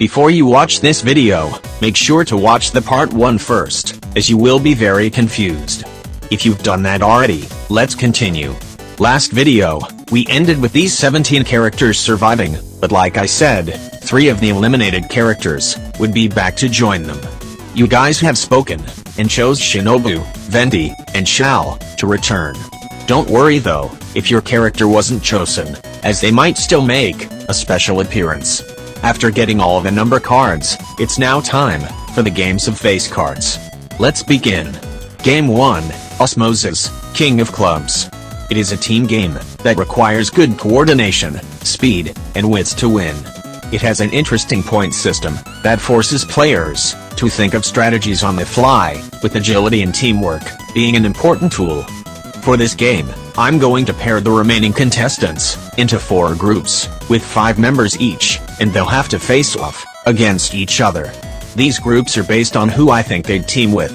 Before you watch this video, make sure to watch the part 1 first, as you will be very confused. If you've done that already, let's continue. Last video, we ended with these 17 characters surviving, but like I said, 3 of the eliminated characters would be back to join them. You guys have spoken, and chose Shinobu, Venti, and Xiao to return. Don't worry though, if your character wasn't chosen, as they might still make a special appearance. After getting all the number cards, it's now time for the games of face cards. Let's begin. Game 1, Osmosis, King of Clubs. It is a team game that requires good coordination, speed, and wits to win. It has an interesting point system that forces players to think of strategies on the fly, with agility and teamwork being an important tool. For this game, I'm going to pair the remaining contestants into 4 groups, with 5 members each, and they'll have to face off against each other. These groups are based on who I think they'd team with.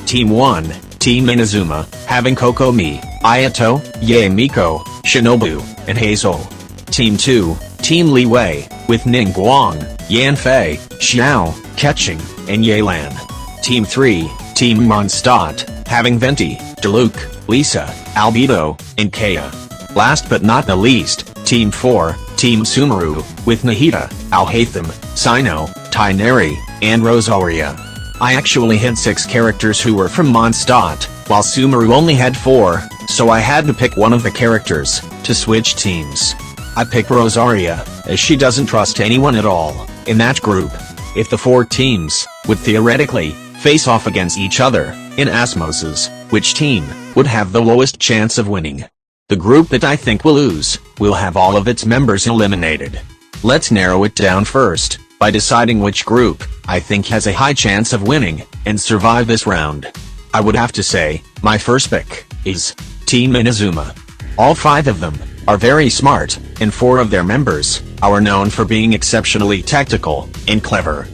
Team 1, Team Inazuma, having Kokomi, Ayato, Yae Miko, Shinobu, and Hazel. Team 2, Team Li Wei, with Ningguang, Yanfei, Xiao, Ketching, and Yelan. Team 3, Team Mondstadt, having Venti, Diluc, Lisa, Albedo, and Kaya. Last but not the least, Team 4, Team Sumeru, with Nahida, Alhaitham, Sino, Tainari, and Rosaria. I actually had 6 characters who were from Mondstadt, while Sumeru only had 4, so I had to pick one of the characters to switch teams. I picked Rosaria, as she doesn't trust anyone at all in that group. If the 4 teams would theoretically face off against each other in Osmosis, which team would have the lowest chance of winning? The group that I think will lose will have all of its members eliminated. Let's narrow it down first by deciding which group I think has a high chance of winning and survive this round. I would have to say, my first pick is Team Inazuma. All 5 of them are very smart, and 4 of their members are known for being exceptionally tactical and clever.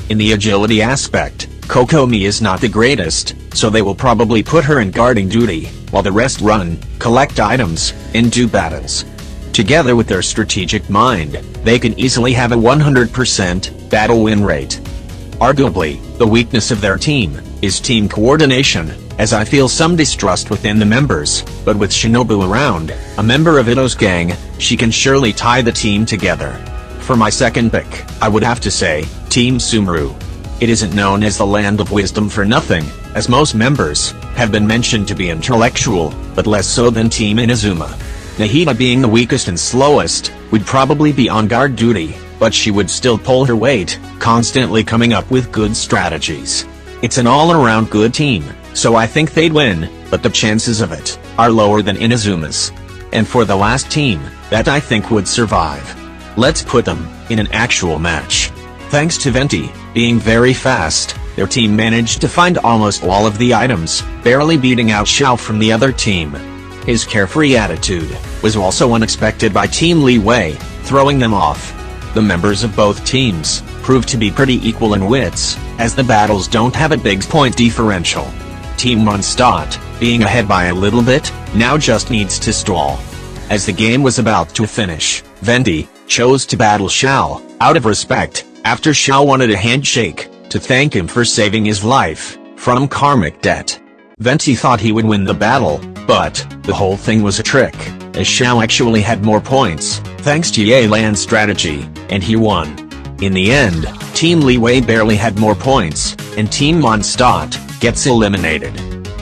In the agility aspect, Kokomi is not the greatest, so they will probably put her in guarding duty, while the rest run, collect items, and do battles. Together with their strategic mind, they can easily have a 100% battle win rate. Arguably, the weakness of their team is team coordination, as I feel some distrust within the members, but with Shinobu around, a member of Ito's gang, she can surely tie the team together. For my second pick, I would have to say, Team Sumeru. It isn't known as the Land of Wisdom for nothing, as most members have been mentioned to be intellectual, but less so than Team Inazuma. Nahida, being the weakest and slowest, would probably be on guard duty, but she would still pull her weight, constantly coming up with good strategies. It's an all-around good team, so I think they'd win, but the chances of it are lower than Inazuma's. And for the last team that I think would survive, let's put them in an actual match. Thanks to Venti being very fast, their team managed to find almost all of the items, barely beating out Xiao from the other team. His carefree attitude was also unexpected by Team Li Wei, throwing them off. The members of both teams proved to be pretty equal in wits, as the battles don't have a big point differential. Team Mondstadt, being ahead by a little bit, now just needs to stall. As the game was about to finish, Venti chose to battle Xiao, out of respect, after Xiao wanted a handshake to thank him for saving his life from karmic debt. Venti thought he would win the battle, but the whole thing was a trick, as Xiao actually had more points, thanks to Yelan's strategy, and he won. In the end, Team Li Wei barely had more points, and Team Mondstadt gets eliminated.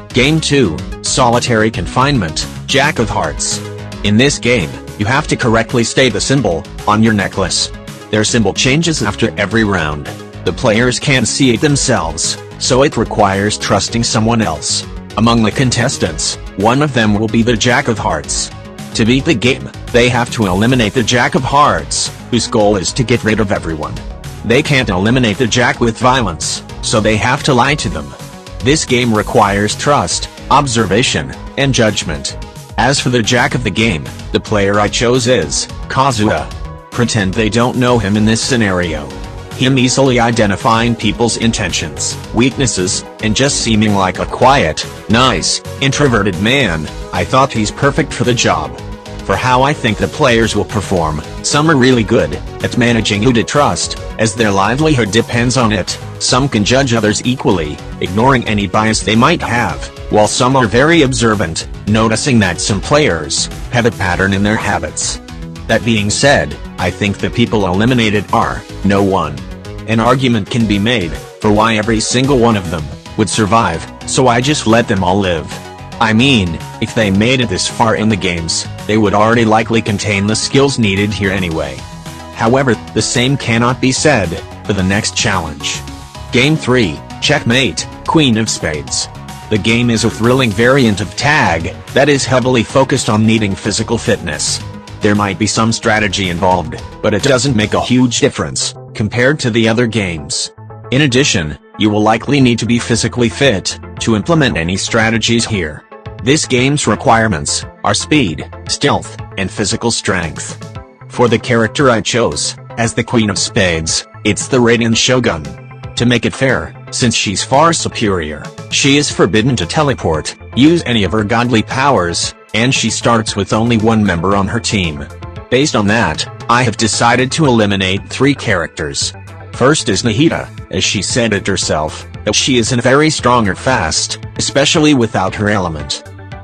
Game 2, Solitary Confinement, Jack of Hearts. In this game, you have to correctly state the symbol on your necklace. Their symbol changes after every round. The players can't see it themselves, so it requires trusting someone else. Among the contestants, one of them will be the Jack of Hearts. To beat the game, they have to eliminate the Jack of Hearts, whose goal is to get rid of everyone. They can't eliminate the Jack with violence, so they have to lie to them. This game requires trust, observation, and judgment. As for the Jack of the game, the player I chose is Kazuha. Pretend they don't know him in this scenario. Him easily identifying people's intentions, weaknesses, and just seeming like a quiet, nice, introverted man. I thought he's perfect for the job. For how I think the players will perform, some are really good at managing who to trust, as their livelihood depends on it. Some can judge others equally, ignoring any bias they might have, while some are very observant, noticing that some players have a pattern in their habits. That being said, I think the people eliminated are no one. An argument can be made for why every single one of them would survive, so I just let them all live. I mean, if they made it this far in the games, they would already likely contain the skills needed here anyway. However, the same cannot be said for the next challenge. Game 3, Checkmate, Queen of Spades. The game is a thrilling variant of tag that is heavily focused on needing physical fitness. There might be some strategy involved, but it doesn't make a huge difference compared to the other games. In addition, you will likely need to be physically fit to implement any strategies here. This game's requirements are speed, stealth, and physical strength. For the character I chose, as the Queen of Spades, it's the Raiden Shogun. To make it fair, since she's far superior, she is forbidden to teleport, use any of her godly powers, and she starts with only one member on her team. Based on that, I have decided to eliminate 3 characters. First is Nahida, as she said it herself, that she isn't very strong or fast, especially without her element.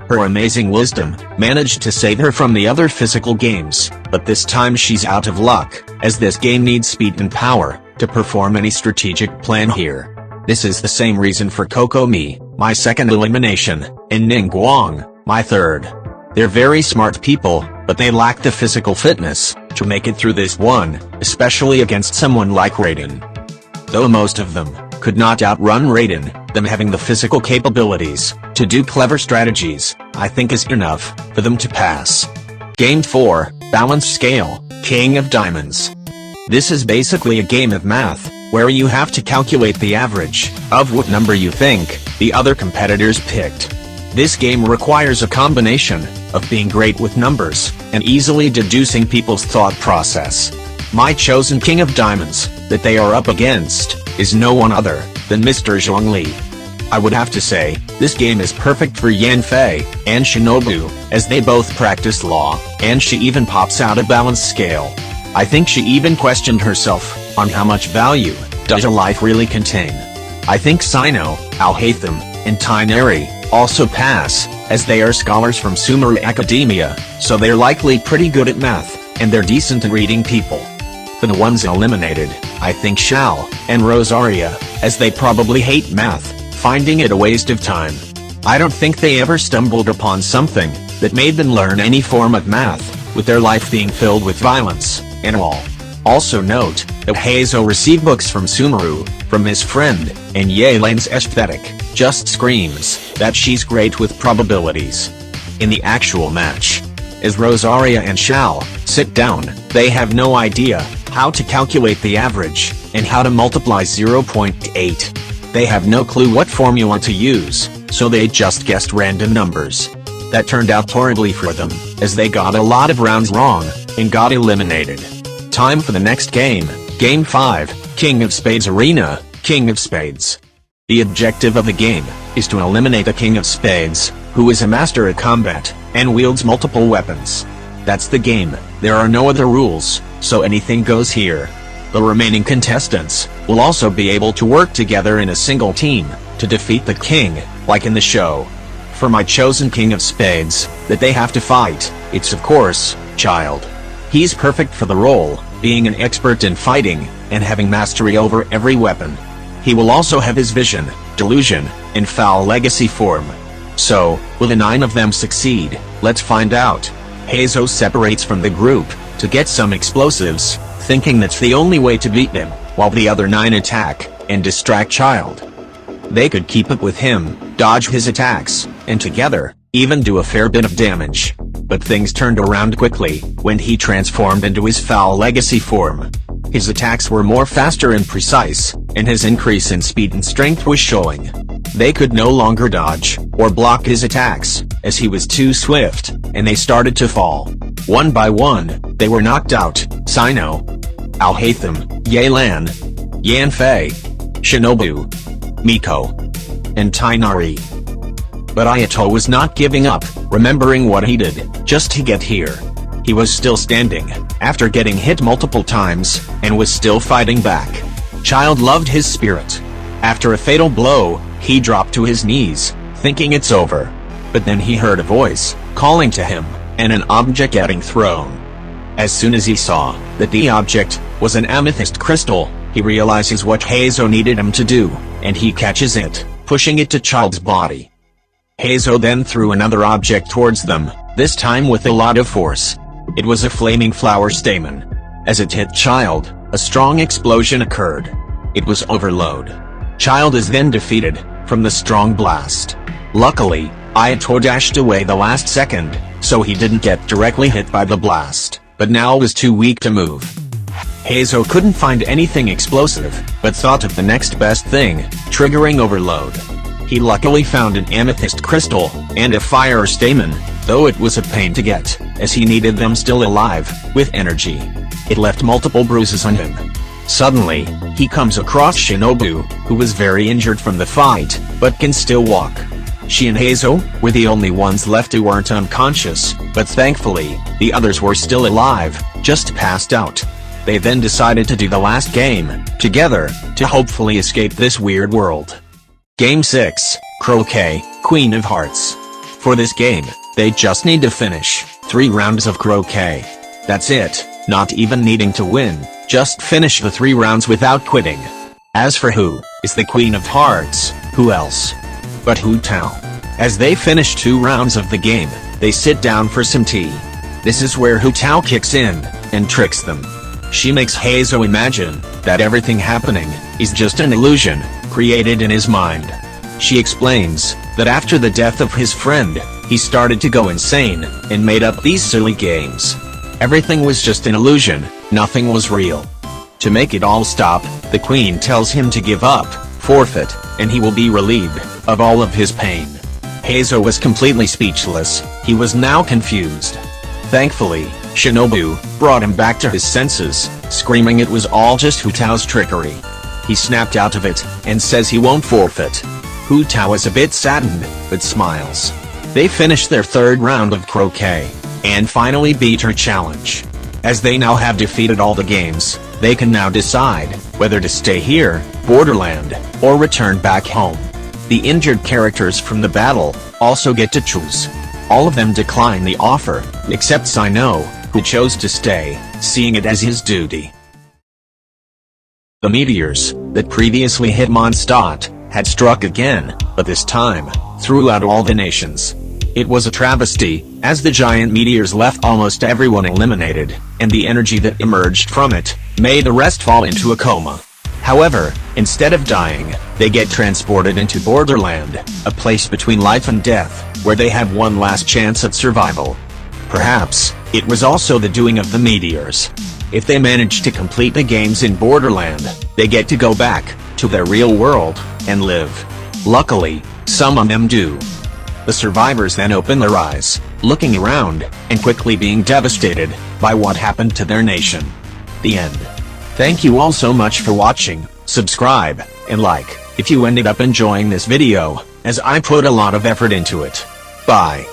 Her amazing wisdom managed to save her from the other physical games, but this time she's out of luck, as this game needs speed and power to perform any strategic plan here. This is the same reason for Kokomi, my second elimination, and Ningguang, my third. They're very smart people, but they lack the physical fitness to make it through this one, especially against someone like Raiden. Though most of them could not outrun Raiden, them having the physical capabilities to do clever strategies, I think is enough for them to pass. Game 4, Balance Scale, King of Diamonds. This is basically a game of math, where you have to calculate the average of what number you think the other competitors picked. This game requires a combination of being great with numbers and easily deducing people's thought process. My chosen King of Diamonds that they are up against is no one other than Mr. Zhongli. I would have to say, this game is perfect for Yanfei and Shinobu, as they both practice law, and she even pops out a balance scale. I think she even questioned herself on how much value does a life really contain. I think Sino, Alhaitham, and Tainari also pass, as they are scholars from Sumeru Academia, so they're likely pretty good at math, and they're decent at reading people. For the ones eliminated, I think Xiao and Rosaria, as they probably hate math, finding it a waste of time. I don't think they ever stumbled upon something that made them learn any form of math, with their life being filled with violence and all. Also note that Heizo received books from Sumeru, from his friend, and Yelan's aesthetic just screams that she's great with probabilities. In the actual match, as Rosaria and Xiao sit down, they have no idea how to calculate the average, and how to multiply 0.8. They have no clue what formula to use, so they just guessed random numbers. That turned out horribly for them, as they got a lot of rounds wrong, and got eliminated. Time for the next game, Game 5, King of Spades Arena, King of Spades. The objective of the game is to eliminate the King of Spades, who is a master at combat, and wields multiple weapons. That's the game, there are no other rules, so anything goes here. The remaining contestants will also be able to work together in a single team to defeat the king, like in the show. For my chosen King of Spades that they have to fight, it's of course, Child. He's perfect for the role, being an expert in fighting, and having mastery over every weapon. He will also have his vision, delusion, and foul legacy form. So, will the 9 of them succeed? Let's find out. Heizo separates from the group to get some explosives, thinking that's the only way to beat him, while the other 9 attack and distract Child. They could keep up with him, dodge his attacks, and together, even do a fair bit of damage. But things turned around quickly when he transformed into his foul legacy form. His attacks were more faster and precise, and his increase in speed and strength was showing. They could no longer dodge or block his attacks, as he was too swift, and they started to fall. One by one, they were knocked out. Sino, Alhaitham, Yelan, Yanfei, Shinobu, Miko, and Tainari. But Ayato was not giving up, remembering what he did just to get here. He was still standing, after getting hit multiple times, and was still fighting back. Child loved his spirit. After a fatal blow, he dropped to his knees, thinking it's over. But then he heard a voice, calling to him, and an object getting thrown. As soon as he saw that the object was an amethyst crystal, he realizes what Heizo needed him to do, and he catches it, pushing it to Child's body. Heizo then threw another object towards them, this time with a lot of force. It was a flaming flower stamen. As it hit Child, a strong explosion occurred. It was overload. Child is then defeated from the strong blast. Luckily, Ayato dashed away the last second, so he didn't get directly hit by the blast, but now was too weak to move. Heizo couldn't find anything explosive, but thought of the next best thing, triggering overload. He luckily found an amethyst crystal, and a fire stamen, though it was a pain to get, as he needed them still alive, with energy. It left multiple bruises on him. Suddenly, he comes across Shinobu, who was very injured from the fight, but can still walk. She and Heizo were the only ones left who weren't unconscious, but thankfully, the others were still alive, just passed out. They then decided to do the last game, together, to hopefully escape this weird world. Game 6, Croquet, Queen of Hearts. For this game, they just need to finish 3 rounds of croquet. That's it, not even needing to win, just finish the 3 rounds without quitting. As for who is the Queen of Hearts, who else but Hu Tao? As they finish 2 rounds of the game, they sit down for some tea. This is where Hu Tao kicks in and tricks them. She makes Heizo imagine that everything happening is just an illusion created in his mind. She explains that after the death of his friend, he started to go insane and made up these silly games. Everything was just an illusion, nothing was real. To make it all stop, the queen tells him to give up, forfeit, and he will be relieved of all of his pain. Heizo was completely speechless, he was now confused. Thankfully, Shinobu brought him back to his senses, screaming it was all just Hu Tao's trickery. He snapped out of it, and says he won't forfeit. Hu Tao is a bit saddened, but smiles. They finish their 3rd round of croquet, and finally beat her challenge. As they now have defeated all the games, they can now decide whether to stay here, Borderland, or return back home. The injured characters from the battle also get to choose. All of them decline the offer, except Sino, who chose to stay, seeing it as his duty. The meteors that previously hit Mondstadt had struck again, but this time, throughout all the nations. It was a travesty, as the giant meteors left almost everyone eliminated, and the energy that emerged from it made the rest fall into a coma. However, instead of dying, they get transported into Borderland, a place between life and death, where they have one last chance at survival. Perhaps, it was also the doing of the meteors. If they manage to complete the games in Borderland, they get to go back to their real world and live. Luckily, some of them do. The survivors then open their eyes, looking around, and quickly being devastated by what happened to their nation. The end. Thank you all so much for watching, subscribe, and like, if you ended up enjoying this video, as I put a lot of effort into it. Bye.